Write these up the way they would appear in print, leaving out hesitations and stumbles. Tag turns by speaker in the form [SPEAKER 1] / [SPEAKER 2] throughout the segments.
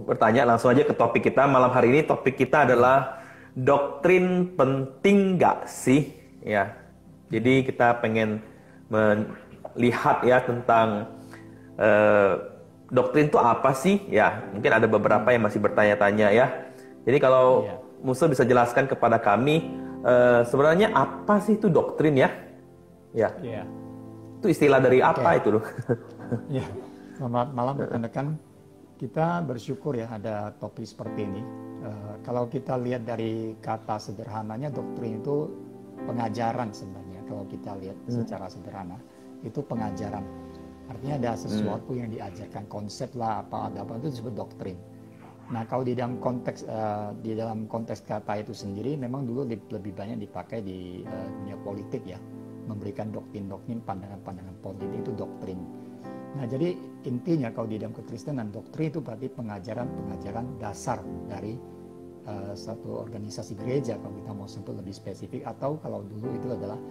[SPEAKER 1] bertanya langsung aja ke topik kita malam hari ini. Topik kita adalah doktrin penting nggak sih? Ya, jadi kita pengen melihat ya tentang doktrin itu apa sih? Ya, mungkin ada beberapa yang masih bertanya-tanya ya. Jadi kalau Musa bisa jelaskan kepada kami sebenarnya apa sih itu doktrin ya? Ya, itu istilah dari apa itu loh?
[SPEAKER 2] Ya, selamat malam rekan-rekan. Kita bersyukur ya ada topik seperti ini. Kalau kita lihat dari kata sederhananya, doktrin itu pengajaran sebenarnya. Kalau kita lihat secara sederhana, itu pengajaran. Artinya ada sesuatu yang diajarkan, konsep lah apa itu disebut doktrin. Nah, kalau di dalam konteks kata itu sendiri, memang dulu lebih banyak dipakai di dunia politik ya, memberikan doktrin-doktrin, pandangan-pandangan politik itu doktrin. Nah, jadi intinya kalau di dalam kekristenan, doktrin itu berarti pengajaran dasar dari satu organisasi gereja, kalau kita mau sebut lebih spesifik, atau kalau dulu itu adalah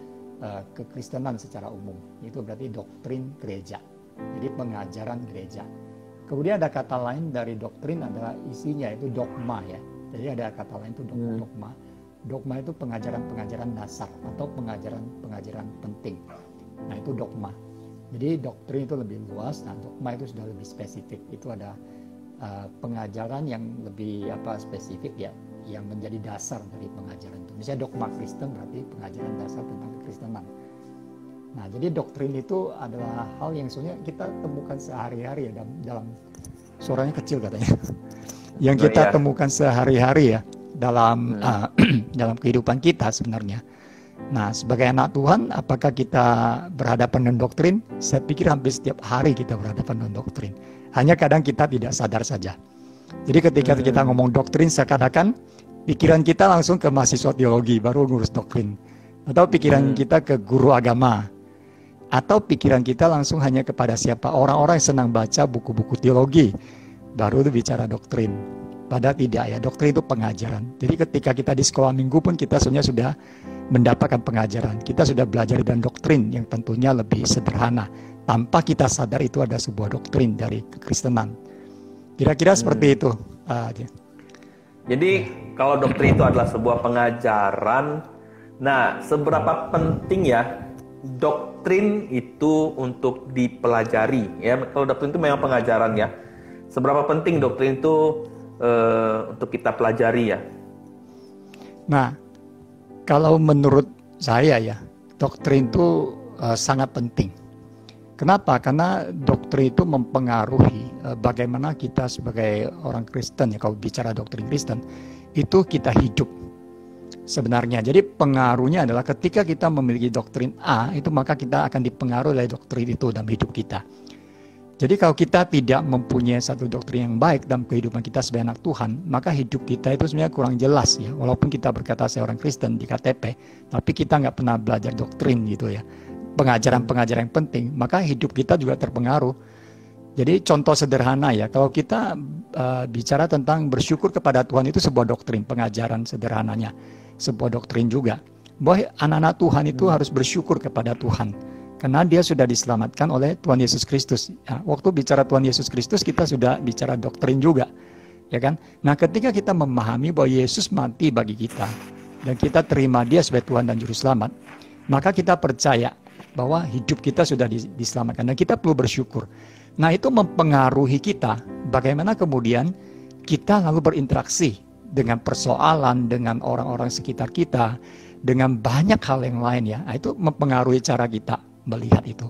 [SPEAKER 2] kekristenan secara umum. Itu berarti doktrin gereja. Jadi pengajaran gereja. Kemudian ada kata lain dari doktrin adalah isinya itu dogma ya. Jadi ada kata lain itu dogma. Dogma itu pengajaran-pengajaran dasar atau pengajaran-pengajaran penting. Nah, itu dogma. Jadi doktrin itu lebih luas, nah dogma itu sudah lebih spesifik. Itu ada pengajaran yang lebih spesifik ya, yang menjadi dasar dari pengajaran itu. Misalnya dogma Kristen berarti pengajaran dasar tentang kekristenan. Nah, jadi doktrin itu adalah hal yang sebenarnya kita temukan sehari-hari ya dalam suaranya kecil katanya. Yang kita temukan sehari-hari ya dalam dalam kehidupan kita sebenarnya. Nah, sebagai anak Tuhan, apakah kita berhadapan dengan doktrin? Saya pikir hampir setiap hari kita berhadapan dengan doktrin. Hanya kadang kita tidak sadar saja. Jadi ketika kita ngomong doktrin, seakan-akan pikiran kita langsung ke mahasiswa teologi, baru ngurus doktrin. Atau pikiran kita ke guru agama. Atau pikiran kita langsung hanya kepada siapa orang-orang yang senang baca buku-buku teologi, baru itu bicara doktrin. Padahal tidak ya, doktrin itu pengajaran. Jadi ketika kita di sekolah minggu pun kita sebenarnya sudah mendapatkan pengajaran. Kita sudah belajar dan doktrin yang tentunya lebih sederhana. Tanpa kita sadar itu ada sebuah doktrin dari kekristenan. Kira-kira seperti itu.
[SPEAKER 1] Jadi kalau doktrin itu adalah sebuah pengajaran, nah seberapa penting ya doktrin itu untuk dipelajari? Ya, kalau doktrin itu memang pengajaran ya. Seberapa penting doktrin itu untuk kita pelajari ya? Nah,
[SPEAKER 2] kalau menurut saya ya, doktrin itu sangat penting. Kenapa? Karena doktrin itu mempengaruhi bagaimana kita sebagai orang Kristen ya, kalau bicara doktrin Kristen, itu kita hidup sebenarnya. Jadi pengaruhnya adalah ketika kita memiliki doktrin A, itu maka kita akan dipengaruhi oleh doktrin itu dalam hidup kita. Jadi kalau kita tidak mempunyai satu doktrin yang baik dalam kehidupan kita sebagai anak Tuhan, maka hidup kita itu sebenarnya kurang jelas ya. Walaupun kita berkata saya orang Kristen di KTP, tapi kita nggak pernah belajar doktrin gitu ya. Pengajaran-pengajaran yang penting, maka hidup kita juga terpengaruh. Jadi contoh sederhana ya, kalau kita bicara tentang bersyukur kepada Tuhan itu sebuah doktrin, pengajaran sederhananya, sebuah doktrin juga. Bahwa anak-anak Tuhan itu harus bersyukur kepada Tuhan. Karena dia sudah diselamatkan oleh Tuhan Yesus Kristus. Ya, waktu bicara Tuhan Yesus Kristus kita sudah bicara doktrin juga, ya kan? Nah, ketika kita memahami bahwa Yesus mati bagi kita dan kita terima Dia sebagai Tuhan dan Juru Selamat, maka kita percaya bahwa hidup kita sudah diselamatkan dan kita perlu bersyukur. Nah, itu mempengaruhi kita. Bagaimana kemudian kita lalu berinteraksi dengan persoalan, dengan orang-orang sekitar kita, dengan banyak hal yang lain ya. Nah, itu mempengaruhi cara kita melihat itu.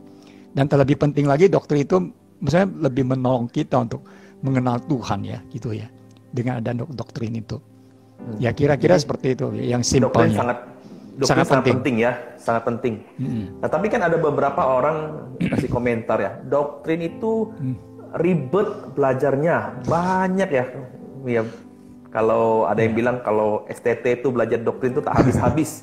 [SPEAKER 2] Dan terlebih penting lagi doktrin itu misalnya lebih menolong kita untuk mengenal Tuhan ya gitu ya. Dengan ada doktrin itu. Ya kira-kira seperti itu yang simpelnya.
[SPEAKER 1] Doktrin sangat penting ya, sangat penting. Nah, tapi kan ada beberapa orang kasih komentar ya. Doktrin itu ribet belajarnya, banyak ya. Ya kalau ada yang bilang kalau STT itu belajar doktrin itu tak habis-habis.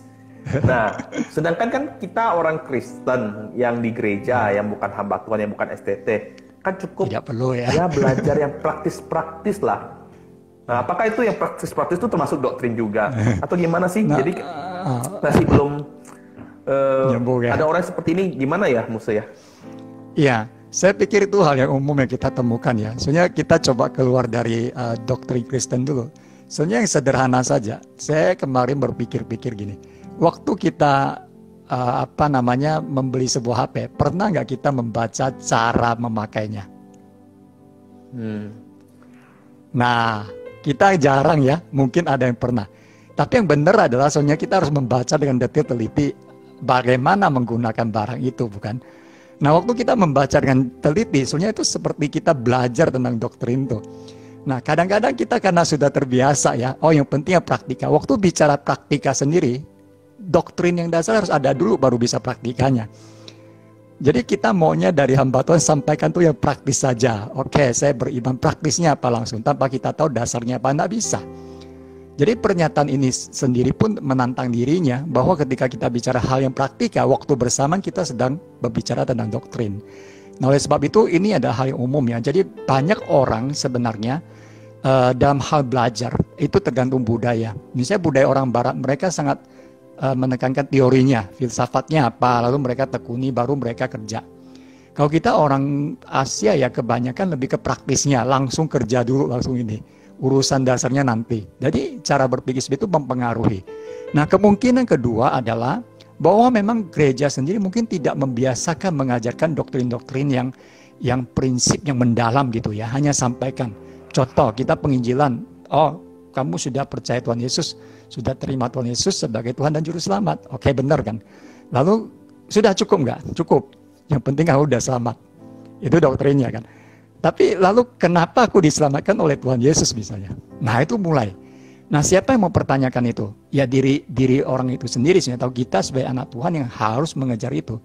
[SPEAKER 1] Nah, sedangkan kan kita orang Kristen yang di gereja, yang bukan hamba Tuhan, yang bukan STT, kan cukup
[SPEAKER 2] tidak perlu ya
[SPEAKER 1] belajar yang praktis-praktis lah. Nah, apakah itu yang praktis-praktis itu termasuk doktrin juga? Atau gimana sih? Nah, jadi masih belum
[SPEAKER 2] nyambung, ya.
[SPEAKER 1] Ada orang seperti ini, gimana ya Musa ya?
[SPEAKER 2] Iya, Saya pikir itu hal yang umum yang kita temukan ya. Soalnya kita coba keluar dari doktrin Kristen dulu. Soalnya yang sederhana saja. Saya kemarin berpikir-pikir gini. Waktu kita membeli sebuah HP, pernah nggak kita membaca cara memakainya? Nah, kita jarang ya. Mungkin ada yang pernah. Tapi yang benar adalah soalnya kita harus membaca dengan detail teliti bagaimana menggunakan barang itu, bukan? Nah, waktu kita membaca dengan teliti, soalnya itu seperti kita belajar tentang doktrin itu. Nah, kadang-kadang kita karena sudah terbiasa ya, yang penting praktika. Waktu bicara praktika sendiri, doktrin yang dasar harus ada dulu baru bisa praktikanya. Jadi kita maunya dari hamba Tuhan sampaikan tuh yang praktis saja. Oke, saya beriman, praktisnya apa langsung, tanpa kita tahu dasarnya apa, nggak bisa. Jadi pernyataan ini sendiri pun menantang dirinya bahwa ketika kita bicara hal yang praktika, waktu bersamaan kita sedang berbicara tentang doktrin. Nah, oleh sebab itu ini adalah hal yang umum ya. Jadi banyak orang sebenarnya dalam hal belajar itu tergantung budaya. Misalnya budaya orang barat, mereka sangat menekankan teorinya, filsafatnya apa, lalu mereka tekuni baru mereka kerja. Kalau kita orang Asia ya kebanyakan lebih ke praktisnya, langsung kerja dulu, langsung ini. Urusan dasarnya nanti. Jadi cara berpikir seperti itu mempengaruhi. Nah, kemungkinan kedua adalah bahwa memang gereja sendiri mungkin tidak membiasakan mengajarkan doktrin-doktrin yang prinsip yang mendalam gitu ya. Hanya sampaikan. Contoh, kita penginjilan. Kamu sudah percaya Tuhan Yesus, sudah terima Tuhan Yesus sebagai Tuhan dan Juru Selamat. Oke, benar kan? Lalu sudah cukup nggak? Cukup. Yang penting kamu udah selamat. Itu doktrinnya kan. Tapi lalu kenapa aku diselamatkan oleh Tuhan Yesus misalnya? Nah, itu mulai. Nah, siapa yang mempertanyakan itu? Ya diri orang itu sendiri. Saya tahu kita sebagai anak Tuhan yang harus mengejar itu.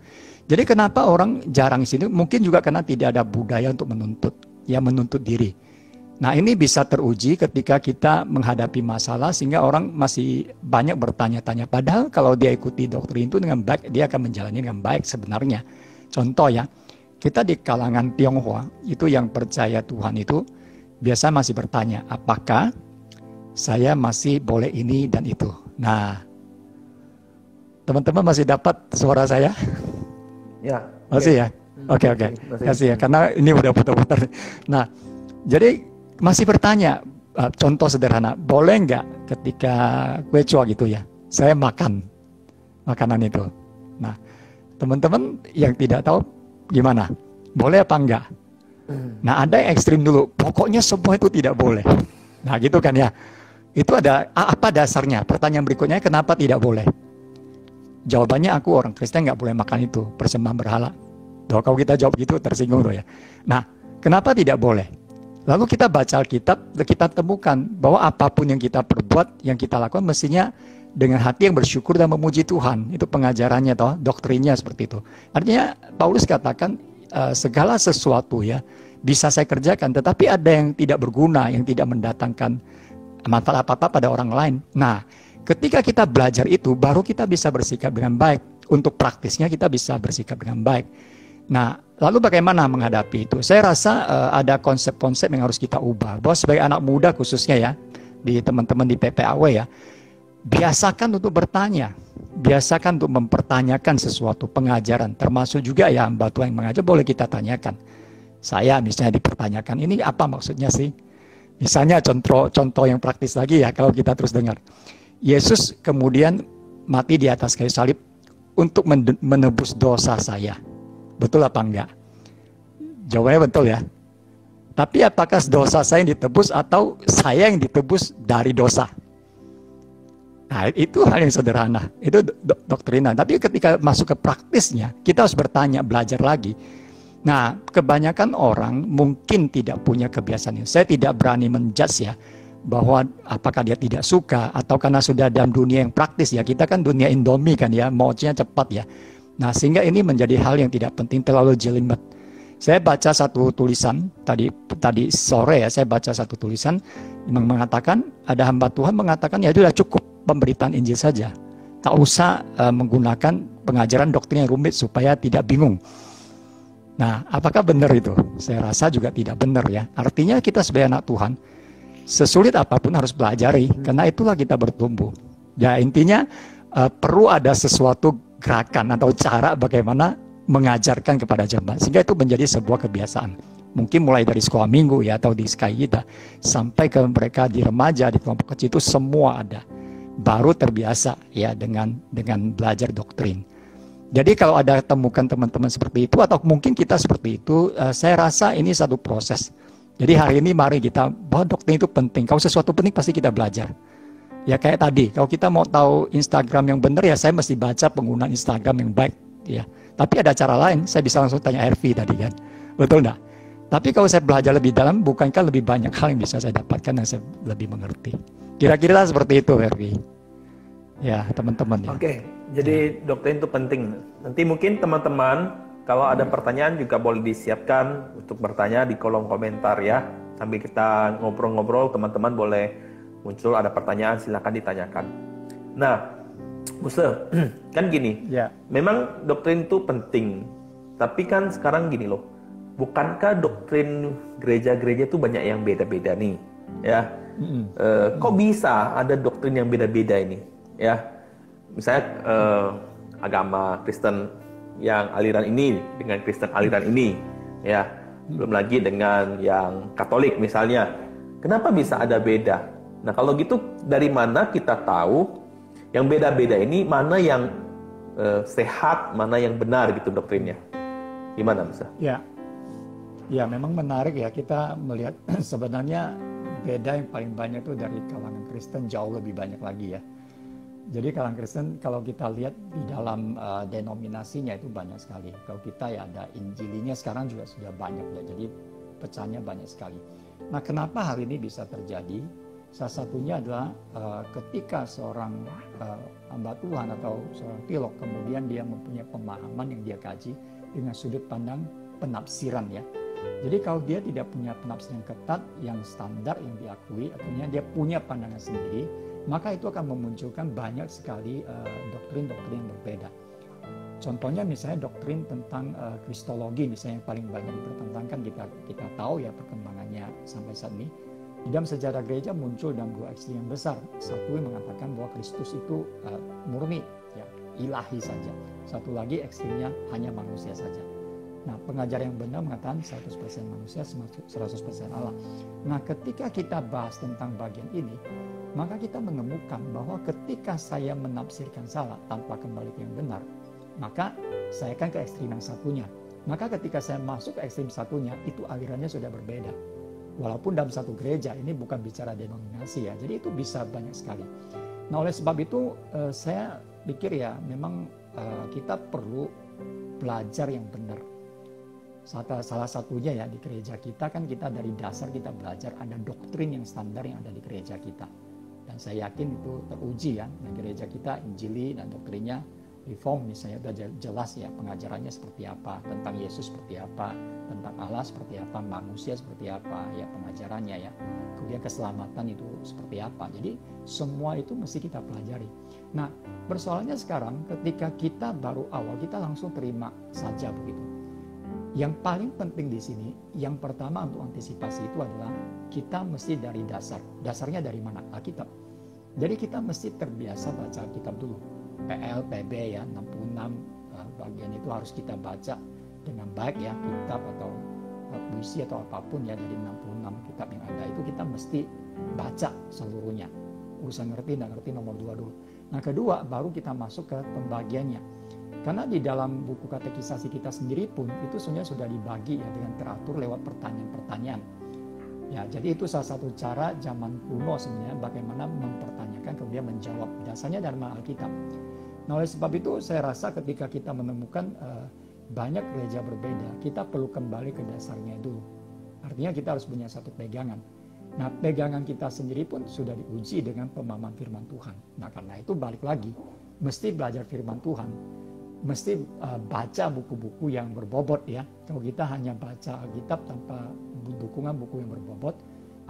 [SPEAKER 2] Jadi kenapa orang jarang di sini? Mungkin juga karena tidak ada budaya untuk menuntut diri. Nah, ini bisa teruji ketika kita menghadapi masalah sehingga orang masih banyak bertanya-tanya. Padahal kalau dia ikuti doktrin itu dengan baik, dia akan menjalani dengan baik sebenarnya. Contoh ya. Kita di kalangan Tionghoa, itu yang percaya Tuhan itu, biasa masih bertanya, apakah saya masih boleh ini dan itu? Nah, teman-teman masih dapat suara saya?
[SPEAKER 1] Ya.
[SPEAKER 2] Masih ya? Oke. Masih ya, karena ini udah putar-putar. Nah, jadi masih bertanya, contoh sederhana, boleh nggak ketika kue cua gitu ya, saya makan makanan itu? Nah, teman-teman yang tidak tahu, gimana? Boleh apa enggak? Nah, ada yang ekstrim dulu. Pokoknya semua itu tidak boleh. Nah, gitu kan ya. Itu ada apa dasarnya? Pertanyaan berikutnya, kenapa tidak boleh? Jawabannya, aku orang Kristen nggak boleh makan itu, persembahan berhala. Kalau kita jawab gitu tersinggung ya. Nah, kenapa tidak boleh? Lalu kita baca Alkitab, kita temukan bahwa apapun yang kita perbuat, yang kita lakukan mestinya dengan hati yang bersyukur dan memuji Tuhan. Itu pengajarannya, doktrinnya seperti itu. Artinya Paulus katakan segala sesuatu ya bisa saya kerjakan, tetapi ada yang tidak berguna, yang tidak mendatangkan manfaat apa-apa pada orang lain. Nah, ketika kita belajar itu, baru kita bisa bersikap dengan baik. Untuk praktisnya kita bisa bersikap dengan baik. Nah, lalu bagaimana menghadapi itu? Saya rasa ada konsep-konsep yang harus kita ubah. Bahwa sebagai anak muda khususnya ya, di teman-teman di PPAW ya, biasakan untuk bertanya, biasakan untuk mempertanyakan sesuatu pengajaran, termasuk juga ya hamba Tuhan yang mengajar boleh kita tanyakan. Saya misalnya dipertanyakan, ini apa maksudnya sih? Misalnya contoh yang praktis lagi ya, kalau kita terus dengar. Yesus kemudian mati di atas kayu salib untuk menebus dosa saya. Betul apa enggak? Jawabannya betul ya. Tapi apakah dosa saya yang ditebus atau saya yang ditebus dari dosa? Nah, itu hal yang sederhana, itu doktrinan. Tapi ketika masuk ke praktisnya, kita harus bertanya, belajar lagi. Nah, kebanyakan orang mungkin tidak punya kebiasaan ini. Saya tidak berani menjudge ya, bahwa apakah dia tidak suka, atau karena sudah dalam dunia yang praktis ya. Kita kan dunia Indomie kan ya, maunya cepat ya. Nah, sehingga ini menjadi hal yang tidak penting, terlalu jelimet. Saya baca satu tulisan, tadi sore ya, saya baca satu tulisan yang mengatakan, ada hamba Tuhan mengatakan, ya sudah cukup pemberitaan Injil saja. Tak usah menggunakan pengajaran doktrin yang rumit supaya tidak bingung. Nah, apakah benar itu? Saya rasa juga tidak benar ya. Artinya kita sebagai anak Tuhan, sesulit apapun harus pelajari, karena itulah kita bertumbuh. Ya intinya perlu ada sesuatu gerakan atau cara bagaimana mengajarkan kepada jemaat, sehingga itu menjadi sebuah kebiasaan. Mungkin mulai dari sekolah minggu ya, atau di SKY kita, sampai ke mereka di remaja, di kelompok kecil itu semua ada. Baru terbiasa ya dengan belajar doktrin. Jadi kalau ada temukan teman-teman seperti itu, atau mungkin kita seperti itu, saya rasa ini satu proses. Jadi hari ini mari kita, bahwa doktrin itu penting. Kalau sesuatu penting pasti kita belajar. Ya kayak tadi, kalau kita mau tahu Instagram yang benar ya saya mesti baca penggunaan Instagram yang baik. Ya. Tapi ada cara lain, saya bisa langsung tanya Hervi tadi kan. Betul enggak? Tapi kalau saya belajar lebih dalam, bukankah lebih banyak hal yang bisa saya dapatkan dan saya lebih mengerti. Kira-kira seperti itu Hervi. Ya teman-teman ya.
[SPEAKER 1] Oke, jadi doktrin itu penting. Nanti mungkin teman-teman kalau ada pertanyaan juga boleh disiapkan untuk bertanya di kolom komentar ya. Sambil kita ngobrol-ngobrol, teman-teman boleh muncul ada pertanyaan, silakan ditanyakan. Nah, Buster, kan gini, memang doktrin itu penting. Tapi kan sekarang gini loh, bukankah doktrin gereja-gereja itu banyak yang beda-beda nih, ya? Kok bisa ada doktrin yang beda-beda ini, ya? Misalnya agama Kristen yang aliran ini dengan Kristen aliran ini, ya. Belum lagi dengan yang Katolik misalnya. Kenapa bisa ada beda? Nah kalau gitu dari mana kita tahu yang beda-beda ini mana yang sehat, mana yang benar gitu doktrinnya? Gimana Mas?
[SPEAKER 2] Ya memang menarik ya kita melihat sebenarnya beda yang paling banyak itu dari kalangan Kristen jauh lebih banyak lagi ya. Jadi kalangan Kristen kalau kita lihat di dalam denominasinya itu banyak sekali. Kalau kita ya ada Injilinya sekarang juga sudah banyak ya. Jadi pecahnya banyak sekali. Nah kenapa hal ini bisa terjadi? Salah satunya adalah ketika seorang hamba Tuhan atau seorang teolog kemudian dia mempunyai pemahaman yang dia kaji dengan sudut pandang penafsiran ya. Jadi kalau dia tidak punya penafsiran ketat yang standar yang diakui, artinya dia punya pandangan sendiri, maka itu akan memunculkan banyak sekali doktrin-doktrin yang berbeda. Contohnya misalnya doktrin tentang kristologi misalnya yang paling banyak dipertentangkan kita tahu ya perkembangannya sampai saat ini. Di dalam sejarah gereja muncul dalam dua ekstrem yang besar. Satu yang mengatakan bahwa Kristus itu murni, ya, ilahi saja. Satu lagi ekstrimnya hanya manusia saja. Nah, pengajar yang benar mengatakan 100% manusia, 100% Allah. Nah, ketika kita bahas tentang bagian ini, maka kita menemukan bahwa ketika saya menafsirkan salah tanpa kembali ke yang benar, maka saya akan ke ekstrim yang satunya. Maka ketika saya masuk ke ekstrim satunya, itu alirannya sudah berbeda. Walaupun dalam satu gereja, ini bukan bicara denominasi ya, jadi itu bisa banyak sekali. Nah oleh sebab itu saya pikir ya memang kita perlu belajar yang benar. Salah satunya ya di gereja kita kan kita dari dasar kita belajar ada doktrin yang standar yang ada di gereja kita. Dan saya yakin itu teruji ya, di gereja kita Injili dan doktrinnya Reform misalnya sudah jelas ya pengajarannya seperti apa, tentang Yesus seperti apa, tentang Allah seperti apa, manusia seperti apa, ya pengajarannya ya. Kemudian keselamatan itu seperti apa. Jadi semua itu mesti kita pelajari. Nah, persoalannya sekarang ketika kita baru awal kita langsung terima saja begitu. Yang paling penting di sini, yang pertama untuk antisipasi itu adalah kita mesti dari dasar. Dasarnya dari mana? Alkitab. Jadi kita mesti terbiasa baca Alkitab dulu. PL, PB ya 66 bagian itu harus kita baca dengan baik ya, kitab atau puisi atau apapun ya dari 66 kitab yang ada itu kita mesti baca seluruhnya. Urusan ngerti dan ngerti nomor 2 dulu. Nah kedua baru kita masuk ke pembagiannya. Karena di dalam buku katekisasi kita sendiri pun itu sebenarnya sudah dibagi ya dengan teratur lewat pertanyaan-pertanyaan. Ya, jadi itu salah satu cara zaman kuno sebenarnya bagaimana mempertanyakan kemudian menjawab. Dasarnya dari Alkitab. Nah oleh sebab itu saya rasa ketika kita menemukan banyak gereja berbeda, kita perlu kembali ke dasarnya dulu. Artinya kita harus punya satu pegangan. Nah pegangan kita sendiri pun sudah diuji dengan pemahaman firman Tuhan. Nah karena itu balik lagi, mesti belajar firman Tuhan. Mesti baca buku-buku yang berbobot ya. Kalau kita hanya baca Alkitab tanpa dukungan buku yang berbobot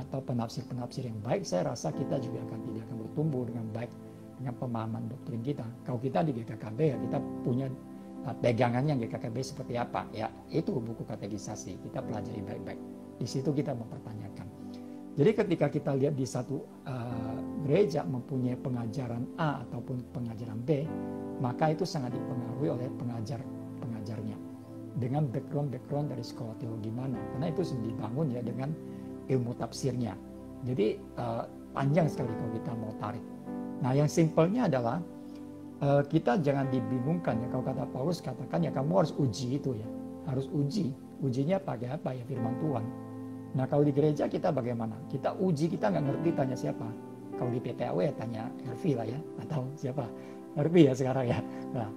[SPEAKER 2] atau penafsir-penafsir yang baik, saya rasa kita juga tidak akan bertumbuh dengan baik dengan pemahaman doktrin kita. Kalau kita di GKKB ya kita punya pegangannya GKKB seperti apa ya, itu buku katekisasi kita pelajari baik-baik. Di situ kita mempertanyakan. Jadi ketika kita lihat di satu gereja mempunyai pengajaran A ataupun pengajaran B, maka itu sangat dipengaruhi oleh pengajarnya. dengan background dari sekolah teologi mana. Karena itu dibangun ya dengan ilmu tafsirnya. Jadi panjang sekali kalau kita mau tarik. Nah yang simpelnya adalah kita jangan dibingungkan ya. Kalau kata Paulus katakan ya kamu harus uji itu ya. Harus uji. Ujinya pakai apa ya? Firman Tuhan. Nah kalau di gereja kita bagaimana? Kita uji, kita nggak ngerti tanya siapa. Kalau di PPAW ya tanya Hervi lah ya. Atau siapa? Hervi ya sekarang ya. Nah,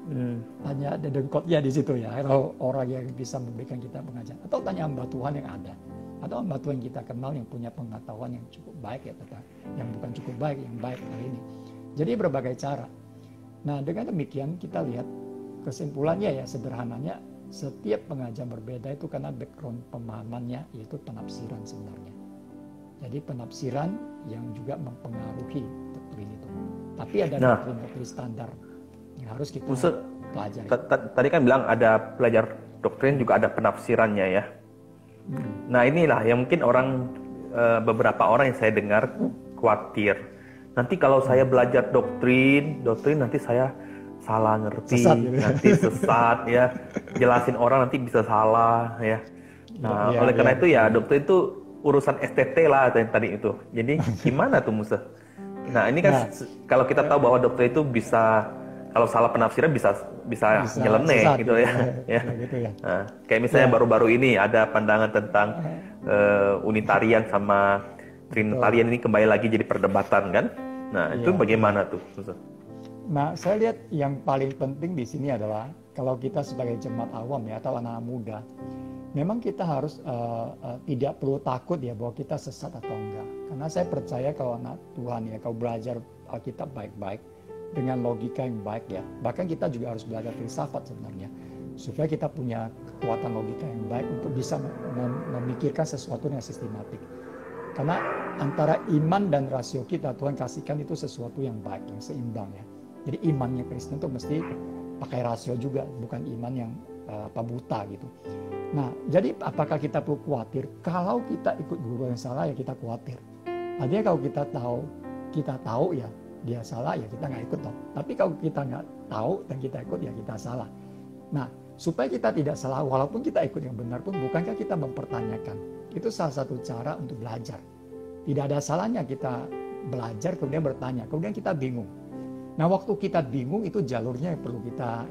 [SPEAKER 2] tanya dedengkotnya di situ ya. Kalau orang yang bisa memberikan kita pengajaran. Atau tanya hamba Tuhan yang ada. Atau hamba Tuhan yang kita kenal yang punya pengetahuan yang cukup baik ya. Yang bukan cukup baik, yang baik hari ini. Jadi berbagai cara. Nah dengan demikian kita lihat kesimpulannya ya sederhananya. Setiap pengajar berbeda itu karena background pemahamannya yaitu penafsiran sebenarnya. Jadi penafsiran yang juga mempengaruhi doktrin itu. Tapi ada doktrin standar yang harus kita pelajari.
[SPEAKER 1] Tadi kan bilang ada belajar doktrin juga ada penafsirannya ya. Nah inilah yang mungkin beberapa orang yang saya dengar khawatir. Nanti kalau saya belajar doktrin nanti saya salah ngerti, nanti sesat ya, jelasin orang nanti bisa salah ya. Nah oleh karena itu ya doktrin itu urusan STT lah tadi itu. Jadi gimana tuh Musa? Nah ini kan kalau kita tahu bahwa doktrin itu bisa kalau salah penafsiran bisa nyeleneh gitu ya. Gitu ya. Nah, kayak misalnya baru-baru ini ada pandangan tentang unitarian sama trinitarian ini kembali lagi jadi perdebatan kan? Nah itu bagaimana tuh Musa?
[SPEAKER 2] Nah, saya lihat yang paling penting di sini adalah kalau kita sebagai jemaat awam ya atau anak muda, memang kita harus tidak perlu takut ya bahwa kita sesat atau enggak. Karena saya percaya kalau anak Tuhan ya, kalau belajar Alkitab baik-baik dengan logika yang baik ya. Bahkan kita juga harus belajar filsafat sebenarnya supaya kita punya kekuatan logika yang baik untuk bisa memikirkan sesuatu yang sistematik. Karena antara iman dan rasio kita Tuhan kasihkan itu sesuatu yang baik, yang seimbang ya. Jadi imannya Kristen itu mesti pakai rasio juga, bukan iman yang buta gitu. Nah, jadi apakah kita perlu khawatir? Kalau kita ikut guru yang salah ya kita khawatir. Artinya kalau kita tahu ya dia salah ya kita nggak ikut toh. Tapi kalau kita nggak tahu dan kita ikut ya kita salah. Nah, supaya kita tidak salah walaupun kita ikut yang benar pun bukankah kita mempertanyakan? Itu salah satu cara untuk belajar. Tidak ada salahnya kita belajar kemudian bertanya, kemudian kita bingung. Nah waktu kita bingung itu jalurnya perlu kita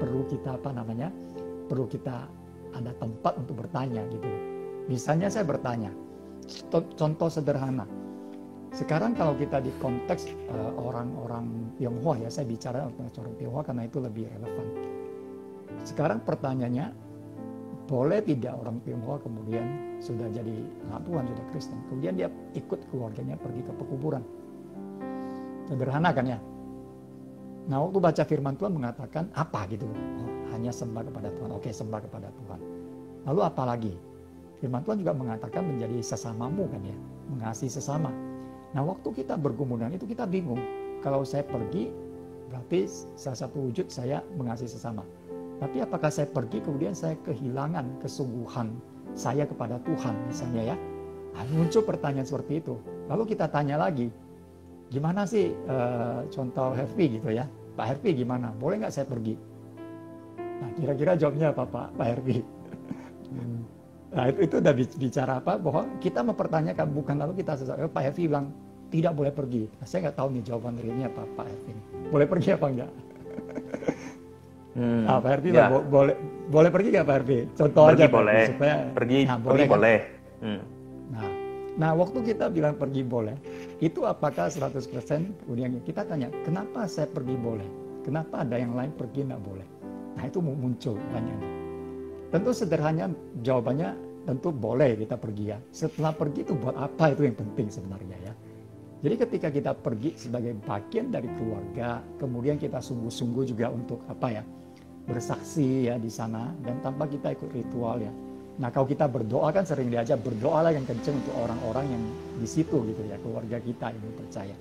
[SPEAKER 2] perlu kita ada tempat untuk bertanya gitu. Misalnya saya bertanya, contoh sederhana. Sekarang kalau kita di konteks orang-orang Tionghoa ya, saya bicara tentang orang Tionghoa karena itu lebih relevan. Sekarang pertanyaannya, boleh tidak orang Tionghoa kemudian sudah jadi anak Tuhan, sudah Kristen, kemudian dia ikut keluarganya pergi ke pekuburan? Sederhana kan ya? Nah waktu baca firman Tuhan mengatakan apa gitu, hanya sembah kepada Tuhan. Oke, sembah kepada Tuhan. Lalu apa lagi? Firman Tuhan juga mengatakan menjadi sesamamu kan ya, mengasihi sesama. Nah waktu kita bergumulan itu kita bingung. Kalau saya pergi berarti salah satu wujud saya mengasihi sesama. Tapi apakah saya pergi kemudian saya kehilangan kesungguhan saya kepada Tuhan misalnya ya? Nah, muncul pertanyaan seperti itu. Lalu kita tanya lagi, gimana sih contoh Hervi gitu ya? Pak Hervi gimana? Boleh nggak saya pergi? Nah kira-kira jawabnya apa Pak Hervi? Nah itu udah bicara apa? Bahwa kita mempertanyakan bukan lalu kita Pak Hervi bilang tidak boleh pergi. Nah, saya nggak tahu nih jawaban realnya apa Pak Hervi. Boleh pergi apa enggak? Pak Hervi ya. boleh pergi nggak Pak Hervi? Contoh pergi aja
[SPEAKER 1] boleh.
[SPEAKER 2] Supaya
[SPEAKER 1] pergi
[SPEAKER 2] boleh. Kan?
[SPEAKER 1] Boleh.
[SPEAKER 2] Nah waktu kita bilang pergi boleh, itu apakah 100% kemudian kita tanya, kenapa saya pergi boleh? Kenapa ada yang lain pergi nggak boleh? Nah itu muncul banyak. Tentu sederhana jawabannya tentu boleh kita pergi ya. Setelah pergi itu buat apa itu yang penting sebenarnya ya. Jadi ketika kita pergi sebagai bagian dari keluarga, kemudian kita sungguh-sungguh juga untuk bersaksi ya di sana dan tanpa kita ikut ritual ya. Nah kalau kita berdoa kan sering diajak berdoalah yang kenceng untuk orang-orang yang di situ gitu ya, keluarga kita yang percaya.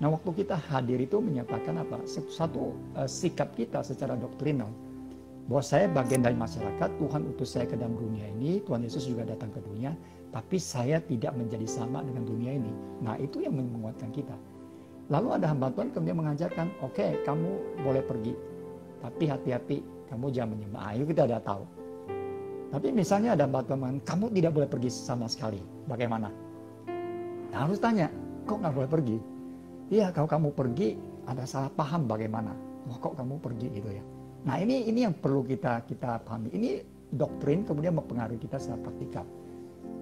[SPEAKER 2] Nah waktu kita hadir itu menyatakan apa? Satu sikap kita secara doktrinal bahwa saya bagian dari masyarakat, Tuhan utus saya ke dalam dunia ini, Tuhan Yesus juga datang ke dunia, tapi saya tidak menjadi sama dengan dunia ini. Nah itu yang menguatkan kita. Lalu ada hamba Tuhan kemudian mengajarkan, oke, kamu boleh pergi, tapi hati-hati, kamu jangan menyembah. Ayo kita udah tahu. Tapi misalnya ada teman, kamu tidak boleh pergi sama sekali. Bagaimana? Nah, harus tanya, kok nggak boleh pergi? Iya, kalau kamu pergi ada salah paham bagaimana? Wah, kok kamu pergi gitu ya? Nah, ini yang perlu kita pahami. Ini doktrin kemudian mempengaruhi kita secara praktikal.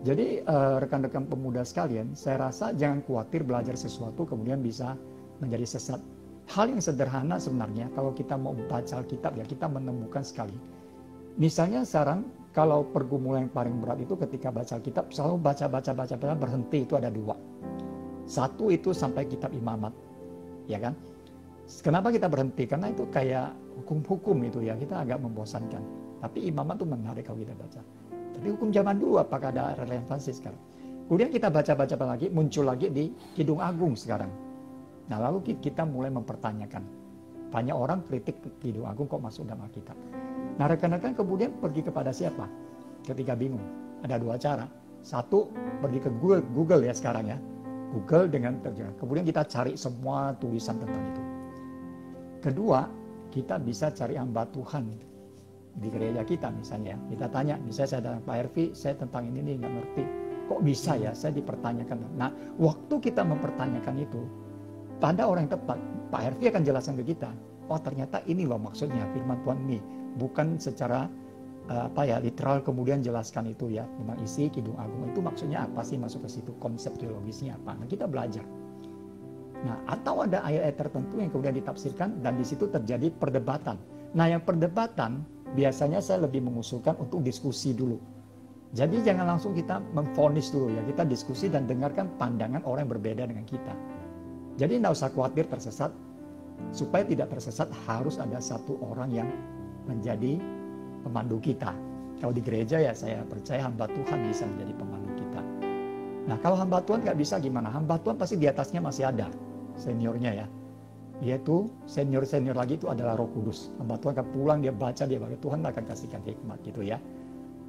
[SPEAKER 2] Jadi rekan-rekan pemuda sekalian, saya rasa jangan khawatir belajar sesuatu kemudian bisa menjadi sesat. Hal yang sederhana sebenarnya kalau kita mau baca Alkitab ya, kita menemukan sekali. Misalnya sekarang kalau pergumulan yang paling berat itu ketika baca Alkitab, selalu baca berhenti itu ada 2. Satu itu sampai kitab Imamat, ya kan? Kenapa kita berhenti? Karena itu kayak hukum-hukum itu ya, kita agak membosankan. Tapi Imamat itu menarik kalau kita baca. Tapi hukum zaman dulu apakah ada relevansi sekarang? Kemudian kita baca lagi, muncul lagi di Kidung Agung sekarang. Nah lalu kita mulai mempertanyakan. Banyak orang kritik Kidung Agung kok masuk dalam Alkitab. Nah rekan-rekan kemudian pergi kepada siapa? Ketika bingung. Ada 2 cara. Satu, pergi ke Google ya sekarang ya. Google dengan terjemahan. Kemudian kita cari semua tulisan tentang itu. Kedua, kita bisa cari hamba Tuhan di gereja kita misalnya. Kita tanya, misalnya saya datang Pak Hervi, saya tentang ini nih nggak ngerti. Kok bisa ya? Saya dipertanyakan. Nah, waktu kita mempertanyakan itu, pada orang yang tepat, Pak Hervi akan jelaskan ke kita. Oh ternyata ini loh maksudnya firman Tuhan ini. Bukan secara literal kemudian jelaskan itu ya. Memang isi Kidung Agung itu maksudnya apa sih masuk ke situ, konsep teologisnya apa. Nah kita belajar. Nah atau ada ayat-ayat tertentu yang kemudian ditafsirkan dan di situ terjadi perdebatan. Nah yang perdebatan biasanya saya lebih mengusulkan untuk diskusi dulu. Jadi jangan langsung kita memvonis dulu ya. Kita diskusi dan dengarkan pandangan orang yang berbeda dengan kita. Jadi tidak usah khawatir tersesat. Supaya tidak tersesat harus ada satu orang yang menjadi pemandu kita. Kalau di gereja ya saya percaya hamba Tuhan bisa menjadi pemandu kita. Nah kalau hamba Tuhan nggak bisa gimana? Hamba Tuhan pasti di atasnya masih ada seniornya ya. Yaitu senior lagi itu adalah Roh Kudus. Hamba Tuhan akan pulang, dia baca, dia baca, Tuhan akan kasihkan hikmat gitu ya.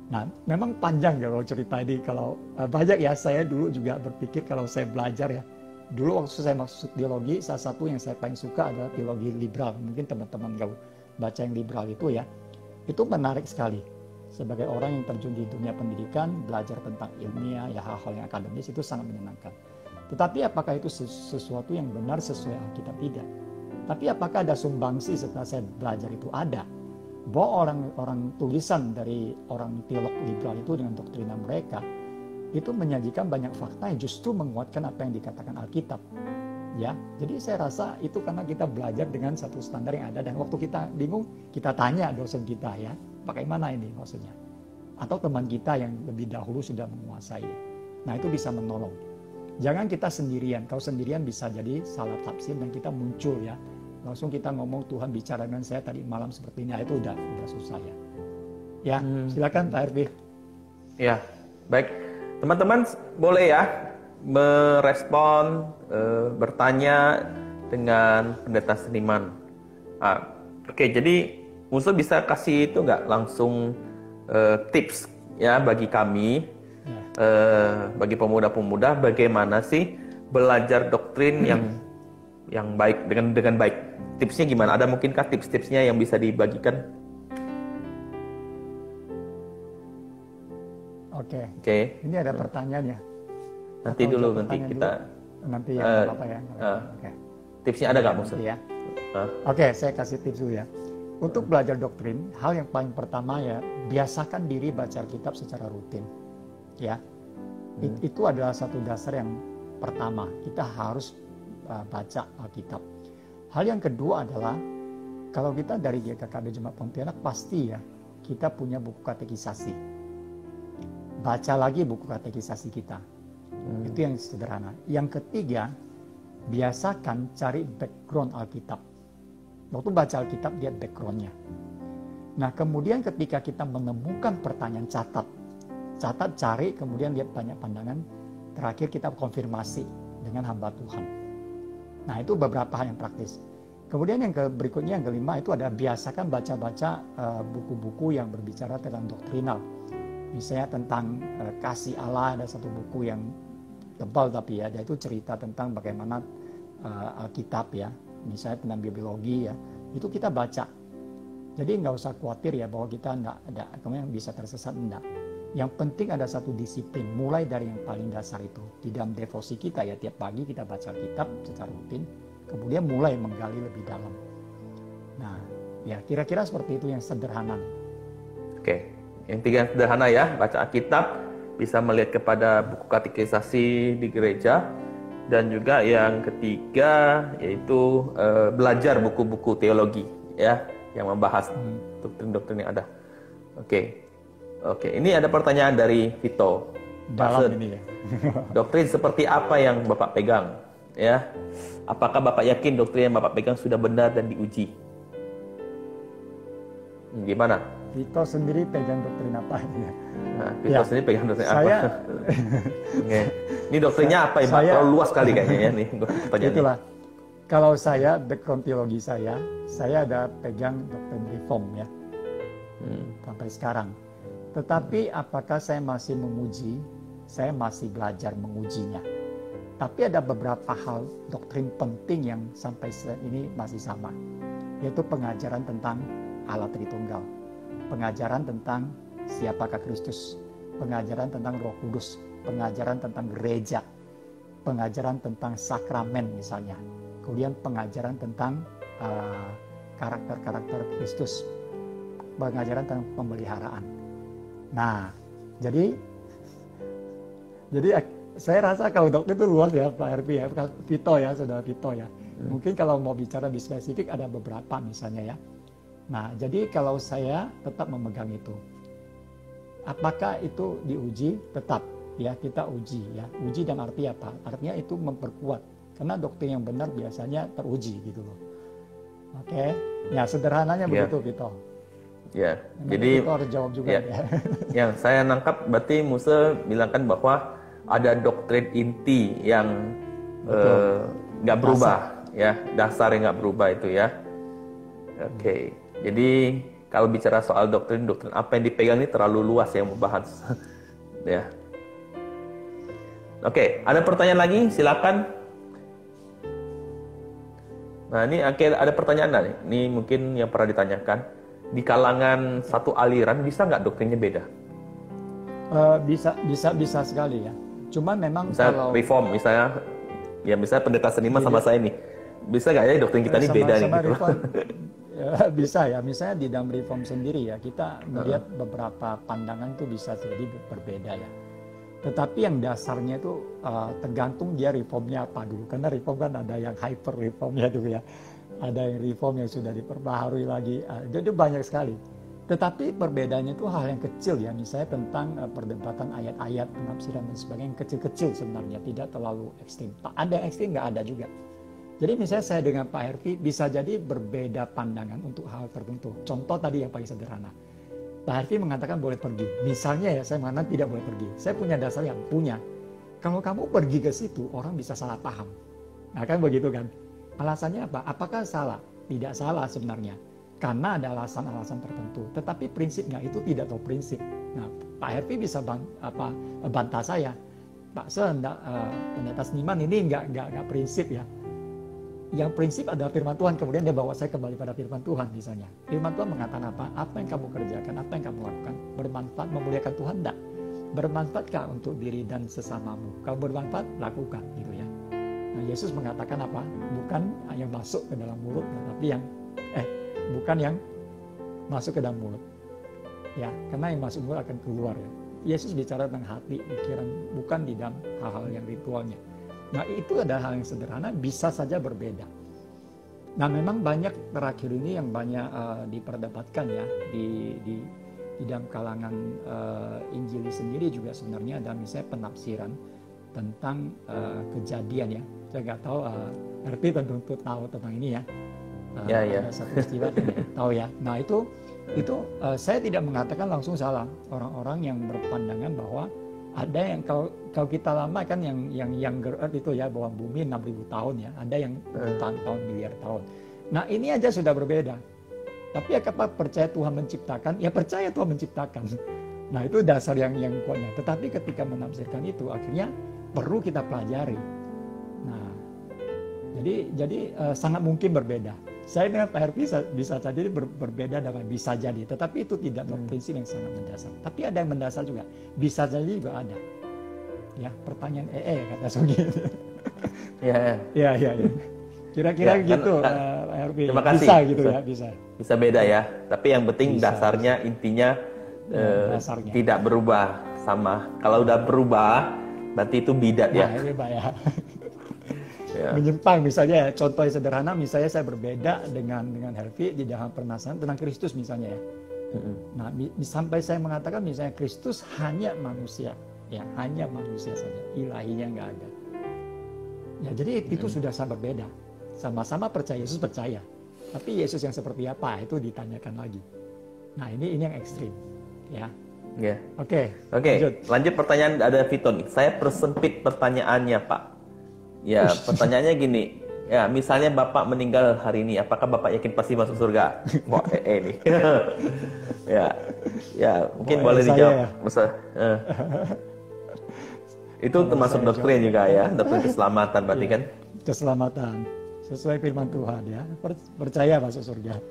[SPEAKER 2] Nah memang panjang ya kalau cerita ini. Kalau banyak ya saya dulu juga berpikir kalau saya belajar ya. Dulu waktu saya masuk teologi, salah satu yang saya paling suka adalah teologi liberal. Mungkin teman-teman kalau baca yang liberal itu ya, itu menarik sekali. Sebagai orang yang terjun di dunia pendidikan, belajar tentang ilmiah, ya hal-hal yang akademis itu sangat menyenangkan. Tetapi apakah itu sesuatu yang benar sesuai Alkitab? Tidak. Tapi apakah ada sumbangsi setelah saya belajar itu? Ada. Bahwa orang tulisan dari orang teolog liberal itu dengan doktrina mereka, itu menyajikan banyak fakta yang justru menguatkan apa yang dikatakan Alkitab. Ya, jadi saya rasa itu karena kita belajar dengan satu standar yang ada dan waktu kita bingung kita tanya dosen kita ya, bagaimana ini maksudnya? Atau teman kita yang lebih dahulu sudah menguasai. Nah itu bisa menolong. Jangan kita sendirian. Kalau sendirian bisa jadi salah tafsir dan kita muncul ya. Langsung kita ngomong Tuhan bicara dengan saya tadi malam seperti ini, itu udah susah ya. Ya, silakan Pak Hervi.
[SPEAKER 1] Ya, baik. Teman-teman boleh ya merespon, bertanya dengan pendeta seniman. Oke, jadi Musa bisa kasih itu nggak langsung tips ya bagi kami, bagi pemuda-pemuda bagaimana sih belajar doktrin yang baik dengan baik. Tipsnya gimana? Ada mungkinkah tips-tipsnya yang bisa dibagikan?
[SPEAKER 2] Oke. Ini ada pertanyaannya.
[SPEAKER 1] Nanti dulu kita
[SPEAKER 2] nanti ya apa ya.
[SPEAKER 1] Oke. Tipsnya ada nggak Musa?
[SPEAKER 2] Ya. Oke, saya kasih tips dulu ya. Untuk belajar doktrin, hal yang paling pertama ya biasakan diri baca Alkitab secara rutin. Ya. Itu adalah satu dasar yang pertama. Kita harus baca Alkitab. Hal yang kedua adalah kalau kita dari GKKB Jemaat Pontianak pasti ya kita punya buku katekisasi. Baca lagi buku katekisasi kita. Itu yang sederhana. Yang ketiga, biasakan cari background Alkitab. Waktu baca Alkitab lihat backgroundnya. Nah kemudian ketika kita menemukan pertanyaan, catat, cari, kemudian lihat banyak pandangan. Terakhir kita konfirmasi dengan hamba Tuhan. Nah itu beberapa hal yang praktis. Kemudian yang berikutnya, yang kelima itu ada biasakan baca-baca buku-buku yang berbicara tentang doktrinal. Misalnya tentang kasih Allah, ada satu buku yang tebal tapi ya, dia itu cerita tentang bagaimana Alkitab ya, misalnya tentang biologi ya, itu kita baca. Jadi nggak usah khawatir ya bahwa kita kemudian bisa tersesat, enggak. Yang penting ada satu disiplin, mulai dari yang paling dasar itu. Di dalam devosi kita ya, tiap pagi kita baca kitab secara rutin, kemudian mulai menggali lebih dalam. Nah, ya kira-kira seperti itu yang sederhana.
[SPEAKER 1] Oke, yang tiga sederhana ya, baca Alkitab, bisa melihat kepada buku katekisasi di gereja, dan juga yang ketiga yaitu belajar buku-buku teologi ya yang membahas doktrin-doktrin yang ada. Oke, ini ada pertanyaan dari Vito.
[SPEAKER 2] Dalam ini ya.
[SPEAKER 1] Doktrin seperti apa yang Bapak pegang? Ya, apakah Bapak yakin doktrin yang Bapak pegang sudah benar dan diuji? Gimana?
[SPEAKER 2] Vito sendiri pegang doktrin apa?
[SPEAKER 1] Nah, Vito sendiri pegang doktrin apa? Ini doktrinnya apa ya? Terlalu luas sekali kayaknya ya nih pertanyaannya.
[SPEAKER 2] Itulah. Kalau saya, background teologi saya ada pegang doktrin reform ya. Sampai sekarang. Tetapi apakah saya masih menguji? Saya masih belajar mengujinya. Tapi ada beberapa hal doktrin penting yang sampai ini masih sama. Yaitu pengajaran tentang Allah Tritunggal. Pengajaran tentang siapakah Kristus. Pengajaran tentang Roh Kudus. Pengajaran tentang gereja. Pengajaran tentang sakramen misalnya. Kemudian pengajaran tentang karakter-karakter Kristus. Pengajaran tentang pemeliharaan. Nah, jadi saya rasa kalau doktrin itu luas ya Pak Herpi ya, Vito ya, saudara Vito ya. Mungkin kalau mau bicara lebih spesifik ada beberapa misalnya ya. Nah, jadi kalau saya tetap memegang itu. Apakah itu diuji? Tetap ya, kita uji ya. Uji dan arti apa? Artinya itu memperkuat. Karena doktrin yang benar biasanya teruji gitu loh. Oke, ya sederhananya begitu Vito.
[SPEAKER 1] Ya,
[SPEAKER 2] nah,
[SPEAKER 1] jadi
[SPEAKER 2] Vito harus jawab juga ya.
[SPEAKER 1] Yang saya nangkap berarti Musa bilangkan bahwa ada doktrin inti yang nggak berubah, ya dasar yang nggak berubah itu ya. Oke, jadi kalau bicara soal doktrin apa yang dipegang ini terlalu luas yang membahas. Ya. Oke, ada pertanyaan lagi? Silakan. Nah ini ada pertanyaan nih. Ini mungkin yang pernah ditanyakan. Di kalangan satu aliran bisa nggak doktrinnya beda?
[SPEAKER 2] Bisa sekali ya. Cuman memang
[SPEAKER 1] misalnya
[SPEAKER 2] kalau
[SPEAKER 1] reform misalnya pendeta seniman sama saya nih, bisa nggak ya doktrin kita ini beda nih? Gitu.
[SPEAKER 2] Ya, bisa ya. Misalnya di dalam reform sendiri ya kita melihat beberapa pandangan itu bisa jadi berbeda ya. Tetapi yang dasarnya itu tergantung dia reformnya apa dulu. Karena reform kan ada yang hyper reformnya dulu ya. Ada yang reform yang sudah diperbaharui lagi. Jadi banyak sekali. Tetapi perbedaannya itu hal yang kecil ya. Misalnya tentang perdebatan ayat-ayat, penafsiran dan sebagainya. Yang kecil-kecil sebenarnya. Tidak terlalu ekstrim. Ada yang ekstrim, nggak ada juga. Jadi misalnya saya dengan Pak Hervi bisa jadi berbeda pandangan untuk hal tertentu. Contoh tadi yang paling sederhana. Pak Hervi mengatakan boleh pergi. Misalnya ya, saya mengatakan tidak boleh pergi. Saya punya dasar yang punya. Kalau kamu pergi ke situ, orang bisa salah paham. Nah kan begitu kan. Alasannya apa? Apakah salah? Tidak salah sebenarnya. Karena ada alasan-alasan tertentu. Tetapi prinsipnya itu tidak tahu prinsip. Nah Pak Hervi bisa bantah saya. Pak pendeta seniman ini nggak prinsip ya. Yang prinsip adalah firman Tuhan, kemudian dia bawa saya kembali pada firman Tuhan misalnya. Firman Tuhan mengatakan apa? Apa yang kamu kerjakan, apa yang kamu lakukan, bermanfaat memuliakan Tuhan enggak? Bermanfaatkah untuk diri dan sesamamu? Kalau bermanfaat, lakukan gitu ya. Nah, Yesus mengatakan apa? Bukan yang masuk ke dalam mulut, tapi yang bukan yang masuk ke dalam mulut. Ya, karena yang masuk mulut akan keluar ya. Yesus bicara tentang hati, pikiran, bukan di dalam hal-hal yang ritualnya. Nah itu adalah hal yang sederhana, bisa saja berbeda. Nah memang banyak terakhir ini yang banyak diperdebatkan ya di dalam kalangan Injili sendiri juga sebenarnya ada misalnya penafsiran tentang kejadian ya. Saya nggak tahu, Herpi tentu tahu tentang ini ya. Ada satu istilah tahu ya. Nah itu saya tidak mengatakan langsung salah. Orang-orang yang berpandangan bahwa ada yang kalau kita lama kan yang younger earth itu ya, bawah bumi 6.000 tahun ya, ada yang tahun miliar tahun. Nah ini aja sudah berbeda. Tapi apa percaya Tuhan menciptakan? Ya percaya Tuhan menciptakan. Nah itu dasar yang kuatnya. Tetapi ketika menafsirkan itu akhirnya perlu kita pelajari. Nah jadi sangat mungkin berbeda. Saya dengan Pak Herfi bisa jadi berbeda dengan bisa jadi, tetapi itu tidak prinsip yang sangat mendasar. Tapi ada yang mendasar juga, bisa jadi juga ada. Ya, pertanyaan kata Sugi.
[SPEAKER 1] Ya.
[SPEAKER 2] Kira-kira
[SPEAKER 1] Ya,
[SPEAKER 2] gitu,
[SPEAKER 1] kan,
[SPEAKER 2] Pak Herfi.
[SPEAKER 1] terima kasih.
[SPEAKER 2] Bisa gitu ya, bisa.
[SPEAKER 1] Bisa beda ya, tapi yang penting dasarnya intinya
[SPEAKER 2] dasarnya
[SPEAKER 1] tidak berubah sama. Kalau udah berubah, berarti itu bidat ya.
[SPEAKER 2] Nah, ini Pak ya. Menyimpang misalnya, contoh yang sederhana, misalnya saya berbeda dengan Herfi di dalam permasalahan tentang Kristus misalnya ya. Nah, sampai saya mengatakan misalnya Kristus hanya manusia, ya hanya manusia saja, ilahinya nggak ada. Ya jadi itu sudah sangat berbeda. Sama-sama percaya, Yesus percaya, tapi Yesus yang seperti apa itu ditanyakan lagi. Nah ini yang ekstrim, ya.
[SPEAKER 1] Ya.
[SPEAKER 2] Oke.
[SPEAKER 1] Lanjut pertanyaan ada Vito nih. Saya persempit pertanyaannya Pak. Ya, pertanyaannya gini. Ya, misalnya Bapak meninggal hari ini, apakah Bapak yakin pasti masuk surga? Wah, nih. ya, mungkin boleh dijawab. Ya? Itu termasuk doktrin juga ya, doktrin keselamatan berarti kan?
[SPEAKER 2] Keselamatan, sesuai firman Tuhan ya. Percaya masuk surga.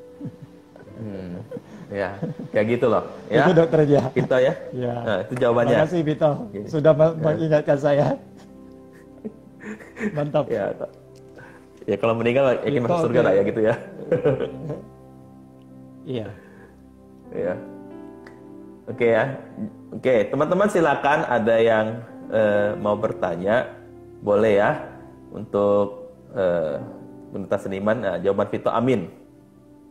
[SPEAKER 1] Ya, kayak gitu loh. Ya.
[SPEAKER 2] Itu doktrin ya.
[SPEAKER 1] Vito ya. Nah, itu jawabannya.
[SPEAKER 2] Terima kasih Vito, sudah mengingatkan saya. Mantap.
[SPEAKER 1] Ya kalau meninggal yakin masuk surga lah ya gitu ya.
[SPEAKER 2] Iya.
[SPEAKER 1] Ya. Oke, teman-teman silakan ada yang mau bertanya, boleh ya untuk Pendeta Seniman. Jawaban Vito amin.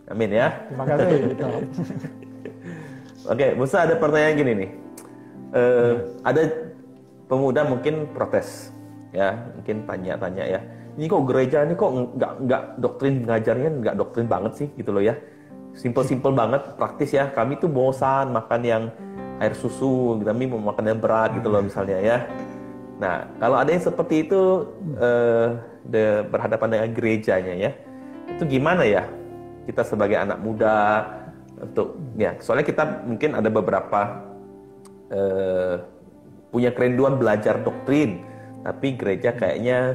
[SPEAKER 1] Amin ya.
[SPEAKER 2] Terima kasih Vito.
[SPEAKER 1] Oke, Musa ada pertanyaan gini nih. Ada pemuda mungkin protes. Ya, mungkin tanya-tanya ya. Ini kok gereja ini kok nggak doktrin ngajarnya nggak doktrin banget sih gitu loh ya. Simple banget, praktis ya. Kami tuh bosan makan yang air susu, kami mau makan yang berat gitu loh misalnya ya. Nah, kalau ada yang seperti itu berhadapan dengan gerejanya ya, itu gimana ya? Kita sebagai anak muda untuk ya, soalnya kita mungkin ada beberapa punya kerinduan belajar doktrin. Tapi gereja kayaknya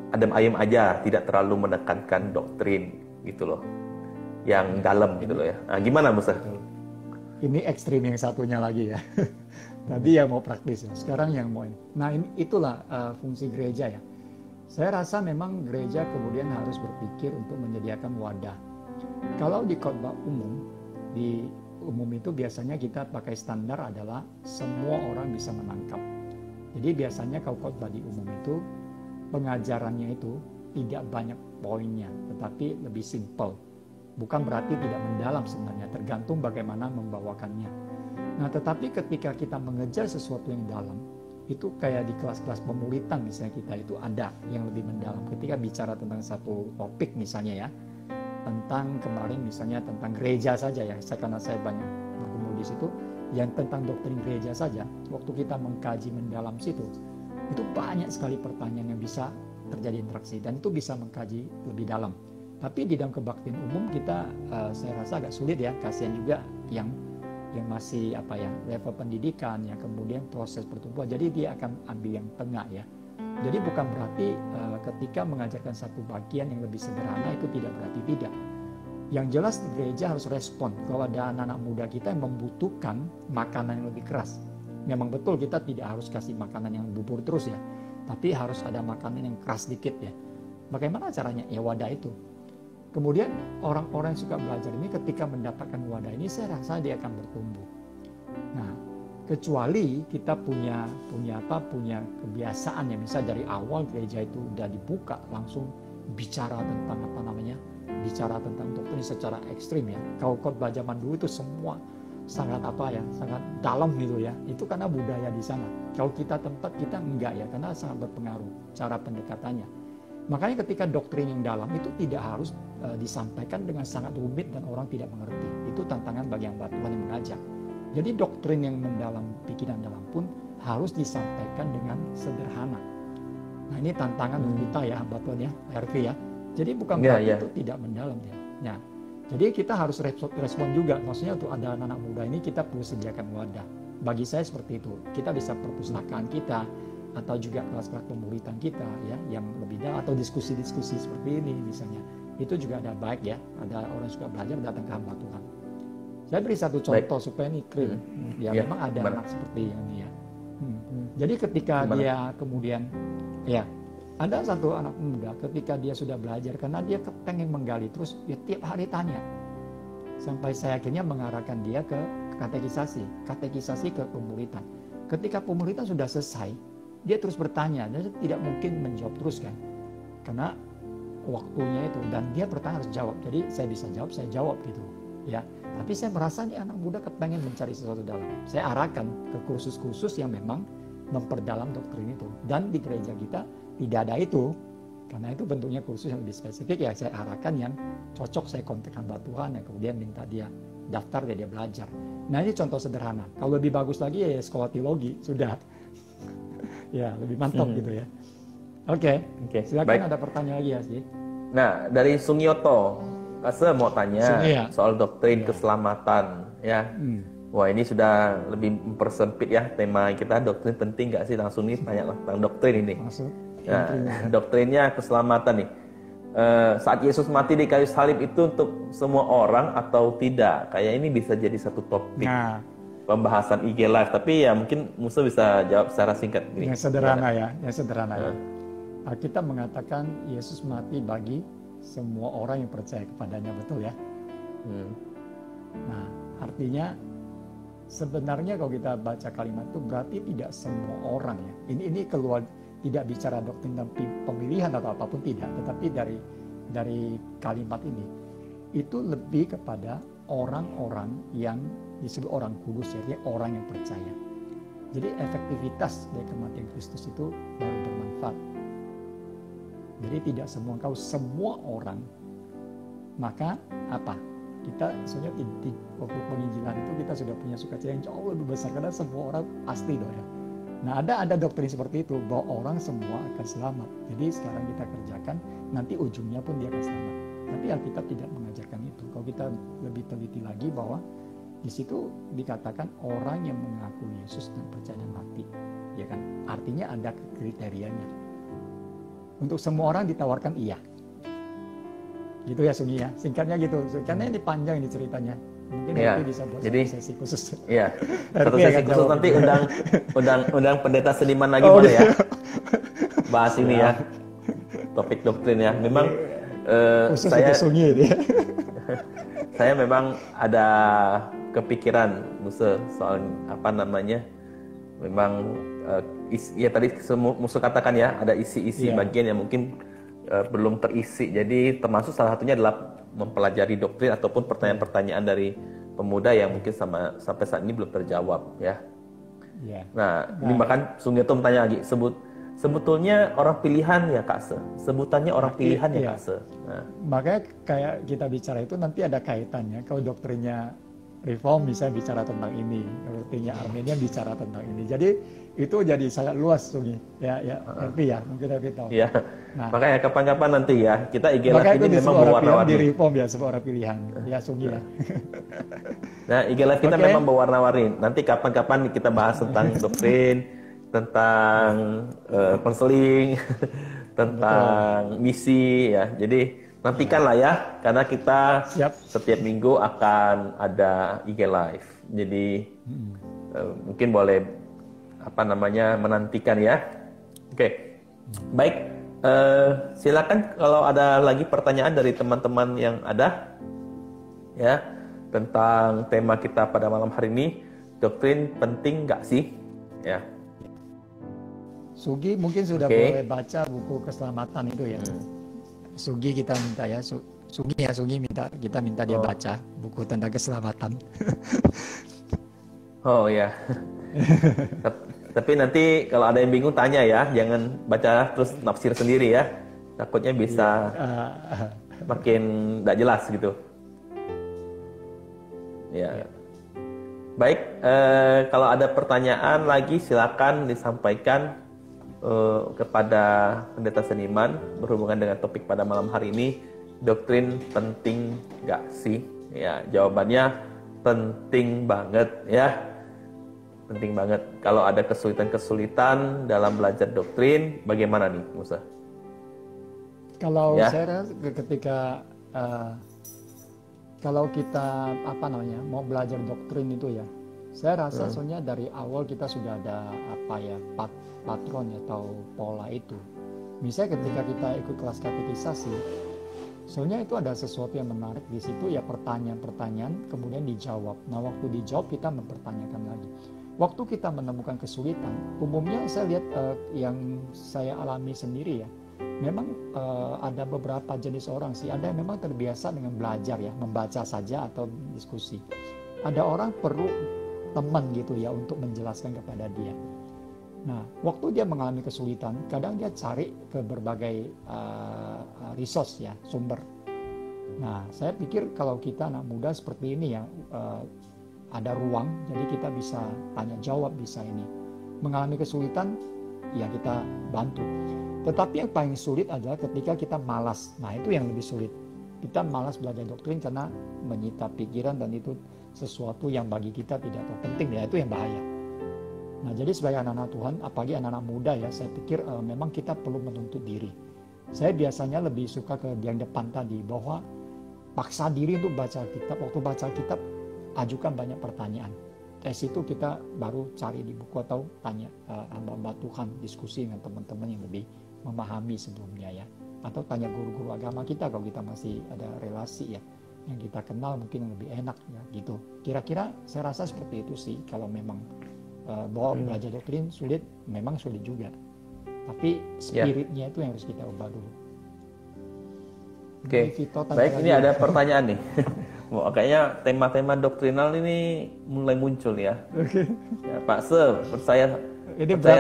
[SPEAKER 1] adem ayem aja, tidak terlalu menekankan doktrin gitu loh, yang dalam gitu loh ya. Nah, gimana Musa?
[SPEAKER 2] Ini ekstrim yang satunya lagi ya. Tadi yang mau praktis, sekarang yang mau. Nah itulah fungsi gereja ya. Saya rasa memang gereja kemudian harus berpikir untuk menyediakan wadah. Kalau di khotbah umum, di umum itu biasanya kita pakai standar adalah semua orang bisa menangkap. Jadi biasanya kalau khotbah di umum itu pengajarannya itu tidak banyak poinnya, tetapi lebih simple. Bukan berarti tidak mendalam sebenarnya, tergantung bagaimana membawakannya. Nah, tetapi ketika kita mengejar sesuatu yang dalam, itu kayak di kelas-kelas pemuritan misalnya kita itu ada yang lebih mendalam. Ketika bicara tentang satu topik misalnya ya, tentang kemarin misalnya tentang gereja saja ya, karena saya banyak bertemu di situ, yang tentang doktrin gereja saja, waktu kita mengkaji mendalam situ, itu banyak sekali pertanyaan yang bisa terjadi interaksi dan itu bisa mengkaji lebih dalam. Tapi di dalam kebaktian umum kita, saya rasa agak sulit ya, kasihan juga yang masih level pendidikan, yang kemudian proses pertumbuhan. Jadi dia akan ambil yang tengah ya. Jadi bukan berarti ketika mengajarkan satu bagian yang lebih sederhana itu tidak berarti tidak. Yang jelas gereja harus respon kalau ada anak-anak muda kita yang membutuhkan makanan yang lebih keras. Memang betul kita tidak harus kasih makanan yang bubur terus ya, tapi harus ada makanan yang keras dikit ya. Bagaimana caranya? Ya wadah itu. Kemudian orang-orang yang suka belajar ini ketika mendapatkan wadah ini, saya rasa dia akan bertumbuh. Nah, kecuali kita punya kebiasaan ya, misalnya dari awal gereja itu udah dibuka langsung bicara tentang bicara tentang doktrin secara ekstrim ya. Kalau khotbah zaman dulu itu semua sangat sangat dalam gitu ya. Itu karena budaya di sana. Kalau kita tempat kita enggak ya, karena sangat berpengaruh cara pendekatannya. Makanya ketika doktrin yang dalam itu tidak harus disampaikan dengan sangat rumit dan orang tidak mengerti. Itu tantangan bagi yang Tuhan yang mengajak. Jadi doktrin yang mendalam, pikiran dalam pun harus disampaikan dengan sederhana. Nah ini tantangan untuk kita ya, Tuhan ya, RV ya. Jadi bukan berarti itu tidak mendalam ya. Nah, jadi kita harus respon juga. Maksudnya untuk ada anak-anak muda ini kita perlu sediakan wadah. Bagi saya seperti itu. Kita bisa perpustakaan kita atau juga kelas-kelas pemuritan kita ya yang lebih dalam atau diskusi-diskusi seperti ini misalnya. itu juga ada baik ya. Ada orang yang suka belajar datang ke hamba Tuhan. Saya beri satu contoh supaya ini clear. Ya, memang ada anak seperti ini ya. Jadi ketika dia kemudian, ya ada satu anak muda ketika dia sudah belajar karena dia pengen menggali terus, dia tiap hari tanya. Sampai saya akhirnya mengarahkan dia ke katekisasi ke pemuritan. Ketika pemuritan sudah selesai, dia terus bertanya, dia tidak mungkin menjawab terus kan, karena waktunya itu, dan dia bertanya harus jawab. Jadi saya bisa jawab, saya jawab gitu, ya. Tapi saya merasa nih anak muda kepengen mencari sesuatu dalam. Saya arahkan ke kursus-kursus yang memang memperdalam doktrin itu. Dan di gereja kita tidak ada itu. Karena itu bentuknya kursus yang lebih spesifik, ya saya arahkan yang cocok, saya kontak hamba Tuhan, ya kemudian minta dia daftar, dia belajar. Nah ini contoh sederhana. Kalau lebih bagus lagi ya sekolah teologi, sudah. Ya lebih mantap gitu ya. Oke. Silakan. Baik. Ada pertanyaan lagi ya sih.
[SPEAKER 1] Nah dari Sungyoto, saya mau tanya soal doktrin keselamatan ya. Wah ini sudah lebih mempersempit ya tema kita, doktrin penting nggak sih, langsung nih tanya tentang doktrin ini. Nah, doktrinnya keselamatan nih. Saat Yesus mati di kayu salib itu untuk semua orang atau tidak? Kayak ini bisa jadi satu topik pembahasan IG Live. Tapi ya mungkin Musa bisa jawab secara singkat.
[SPEAKER 2] Yang sederhana ya, yang sederhana ya. Kita mengatakan Yesus mati bagi semua orang yang percaya kepadanya, betul ya? Nah, artinya sebenarnya kalau kita baca kalimat itu berarti tidak semua orang ya. Ini keluar, tidak bicara doktrin dan pemilihan atau apapun, tidak, tetapi dari kalimat ini itu lebih kepada orang-orang yang disebut orang kudus, jadi orang yang percaya. Jadi efektivitas dari kematian Kristus itu baru bermanfaat. Jadi tidak semua orang. Maka apa? Kita sebenarnya di waktu penginjilan itu kita sudah punya sukacita yang jauh lebih besar karena semua orang pasti doa. Nah ada doktrin seperti itu bahwa orang semua akan selamat. Jadi sekarang kita kerjakan, nanti ujungnya pun dia akan selamat. Tapi Alkitab tidak mengajarkan itu. Kalau kita lebih teliti lagi bahwa di situ dikatakan orang yang mengaku Yesus dan percaya dan mati, ya kan? Artinya ada kriterianya. Untuk semua orang ditawarkan iya. Gitu ya Sungi ya, singkatnya gitu. Karena ini panjang ini ceritanya. Mungkin nanti bisa buat sesi khusus.
[SPEAKER 1] Iya. Satu sesi khusus nanti undang pendeta Seniman lagi boleh ya. Bahas ini ya. Topik doktrin ya. Memang saya Sungi ini. Saya memang ada kepikiran Musa soal apa namanya. Memang ya tadi Musa katakan ya, ada isi-isi bagian yang mungkin belum terisi. Jadi termasuk salah satunya adalah mempelajari doktrin ataupun pertanyaan-pertanyaan dari pemuda yang mungkin sampai saat ini belum terjawab ya. Nah, ini bahkan Sungyoto tanya lagi, sebetulnya orang pilihan ya Kak Se. Sebutannya orang pilihan ya Kak Se. Nah.
[SPEAKER 2] Makanya kayak kita bicara itu nanti ada kaitannya. Kalau doktrinnya Reform bisa bicara tentang ini, doktrinnya Armenian bicara tentang ini. Jadi itu jadi sangat luas Sungi. Ngerti ya, mungkin kita tahu.
[SPEAKER 1] Iya. Nah, makanya kapan-kapan nanti ya kita IG Live ini memang mewarna-warni.
[SPEAKER 2] Di Reform ya, sebuah orang pilihan. Ya Sungi ya.
[SPEAKER 1] Nah, IG Live kita memang mewarna-warni. Nanti kapan-kapan kita bahas tentang doktrin, tentang konseling, tentang misi ya. Jadi nantikanlah ya, karena kita setiap minggu akan ada IG Live. Jadi mungkin boleh menantikan ya. Oke. Baik. Silakan kalau ada lagi pertanyaan dari teman-teman yang ada ya tentang tema kita pada malam hari ini, doktrin penting nggak sih? Ya.
[SPEAKER 2] Sugi mungkin sudah boleh baca buku keselamatan itu ya. Sugi kita minta ya, Sugi minta dia baca buku tentang keselamatan.
[SPEAKER 1] Oh ya. Tapi nanti kalau ada yang bingung tanya ya, jangan baca terus nafsir sendiri ya. Takutnya bisa makin tidak jelas gitu. Ya. Baik, kalau ada pertanyaan lagi silakan disampaikan kepada Pendeta Seniman berhubungan dengan topik pada malam hari ini, doktrin penting nggak sih? Ya, jawabannya penting banget ya, penting banget. Kalau ada kesulitan-kesulitan dalam belajar doktrin, bagaimana nih Musa?
[SPEAKER 2] Kalau saya rasa ketika eh, kalau kita mau belajar doktrin itu ya, saya rasa soalnya dari awal kita sudah ada patron atau pola itu. Misalnya ketika kita ikut kelas katekisasi, soalnya itu ada sesuatu yang menarik di situ ya, pertanyaan-pertanyaan kemudian dijawab. Nah waktu dijawab kita mempertanyakan lagi. Waktu kita menemukan kesulitan, umumnya saya lihat yang saya alami sendiri ya, memang ada beberapa jenis orang sih, ada yang memang terbiasa dengan belajar ya, membaca saja atau diskusi. Ada orang perlu teman gitu ya untuk menjelaskan kepada dia. Nah, waktu dia mengalami kesulitan, kadang dia cari ke berbagai resource ya, sumber. Nah, saya pikir kalau kita anak muda seperti ini ya, ada ruang, jadi kita bisa tanya jawab, bisa ini. Mengalami kesulitan, ya kita bantu. Tetapi yang paling sulit adalah ketika kita malas. Nah, itu yang lebih sulit. Kita malas belajar doktrin karena menyita pikiran dan itu sesuatu yang bagi kita tidak penting, ya itu yang bahaya. Nah, jadi sebagai anak-anak Tuhan, apalagi anak-anak muda ya, saya pikir memang kita perlu menuntut diri. Saya biasanya lebih suka ke yang depan tadi, bahwa paksa diri untuk baca kitab. Waktu baca kitab, ajukan banyak pertanyaan. Dari situ kita baru cari di buku atau tanya hamba-hamba Tuhan, diskusi dengan teman-teman yang lebih memahami sebelumnya ya. Atau tanya guru-guru agama kita kalau kita masih ada relasi ya, yang kita kenal mungkin lebih enak ya gitu. Kira-kira saya rasa seperti itu sih. Kalau memang bahwa belajar doktrin sulit, memang sulit juga. Tapi spiritnya itu yang harus kita ubah dulu.
[SPEAKER 1] Oke, baik, ini ada pertanyaan nih. Kayaknya tema-tema doktrinal ini mulai muncul ya. Ya, Pak Se, percaya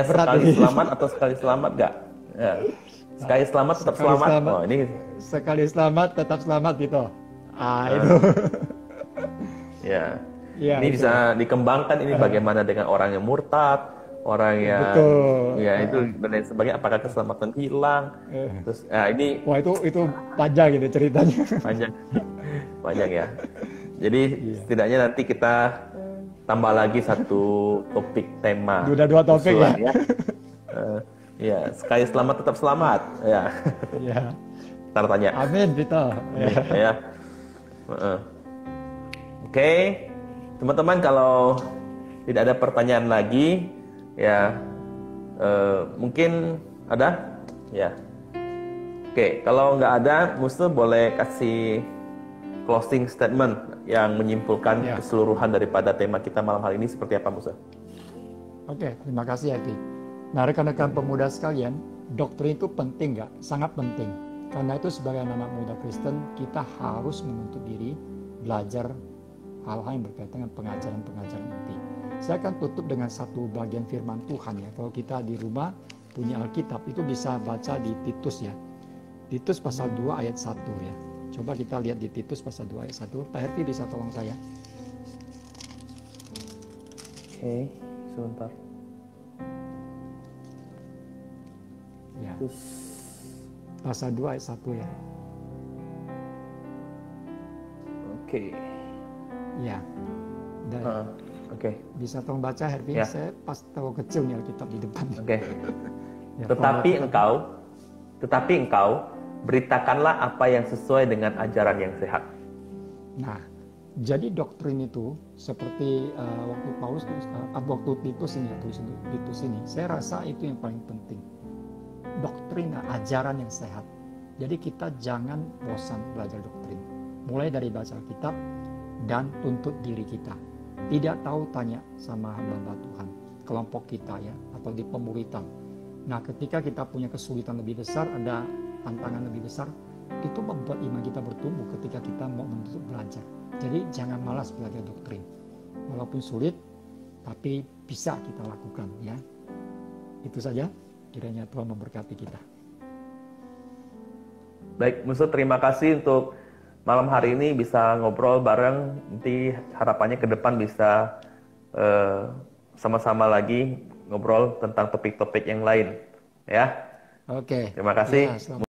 [SPEAKER 1] sekali selamat atau sekali selamat nggak? Ya. Sekali selamat tetap selamat. Oh, ini
[SPEAKER 2] sekali selamat tetap selamat gitu. Itu.
[SPEAKER 1] Ya. Ini bisa dikembangkan ini bagaimana dengan orang yang murtad, orang yang ya itu dan lain sebagainya, apakah keselamatan hilang? Terus ini
[SPEAKER 2] wah itu panjang gitu ceritanya.
[SPEAKER 1] Panjang ya. Jadi setidaknya nanti kita tambah lagi satu topik tema.
[SPEAKER 2] Udah 2 topik ya.
[SPEAKER 1] Ya, sekali selamat tetap selamat. Ya.
[SPEAKER 2] Ya.
[SPEAKER 1] Ntar tanya.
[SPEAKER 2] Amin, Vito.
[SPEAKER 1] Ya. Oke. Teman-teman, kalau tidak ada pertanyaan lagi, ya mungkin ada, ya. Oke, kalau nggak ada, Musa boleh kasih closing statement yang menyimpulkan keseluruhan daripada tema kita malam hari ini seperti apa, Musa?
[SPEAKER 2] Oke, terima kasih, Edi. Nah, rekan-rekan pemuda sekalian, doktrin itu penting nggak? Sangat penting. Karena itu sebagai anak muda Kristen, kita harus menuntut diri belajar hal-hal yang berkaitan dengan pengajaran-pengajaran inti. Saya akan tutup dengan satu bagian firman Tuhan ya. Kalau kita di rumah punya Alkitab, itu bisa baca di Titus ya. Titus pasal 2 ayat 1 ya. Coba kita lihat di Titus pasal 2 ayat 1. Pak Herti bisa tolong saya.
[SPEAKER 1] Oke, sebentar.
[SPEAKER 2] Ya. Pasal 2 ayat 1 ya.
[SPEAKER 1] Oke.
[SPEAKER 2] Ya.
[SPEAKER 1] Oke.
[SPEAKER 2] Bisa tolong baca Hervin, ya. Saya pas tahu kecil nih Alkitab di depan.
[SPEAKER 1] Oke. Ya, tetapi engkau beritakanlah apa yang sesuai dengan ajaran yang sehat.
[SPEAKER 2] Nah, jadi doktrin itu seperti waktu Titus ini, saya rasa itu yang paling penting. Doktrin, ajaran yang sehat. Jadi kita jangan bosan belajar doktrin. Mulai dari baca Alkitab dan tuntut diri kita. Tidak tahu tanya sama hamba Tuhan, kelompok kita ya, atau di pemuritan. Nah, ketika kita punya kesulitan lebih besar, ada tantangan lebih besar, itu membuat iman kita bertumbuh ketika kita mau menuntut belajar. Jadi jangan malas belajar doktrin. Walaupun sulit, tapi bisa kita lakukan ya. Itu saja, kiranya Tuhan memberkati kita.
[SPEAKER 1] Baik, Musa, terima kasih untuk malam hari ini bisa ngobrol bareng. Nanti harapannya ke depan bisa sama-sama lagi ngobrol tentang topik-topik yang lain ya.
[SPEAKER 2] Oke.
[SPEAKER 1] Terima kasih.
[SPEAKER 2] Ya,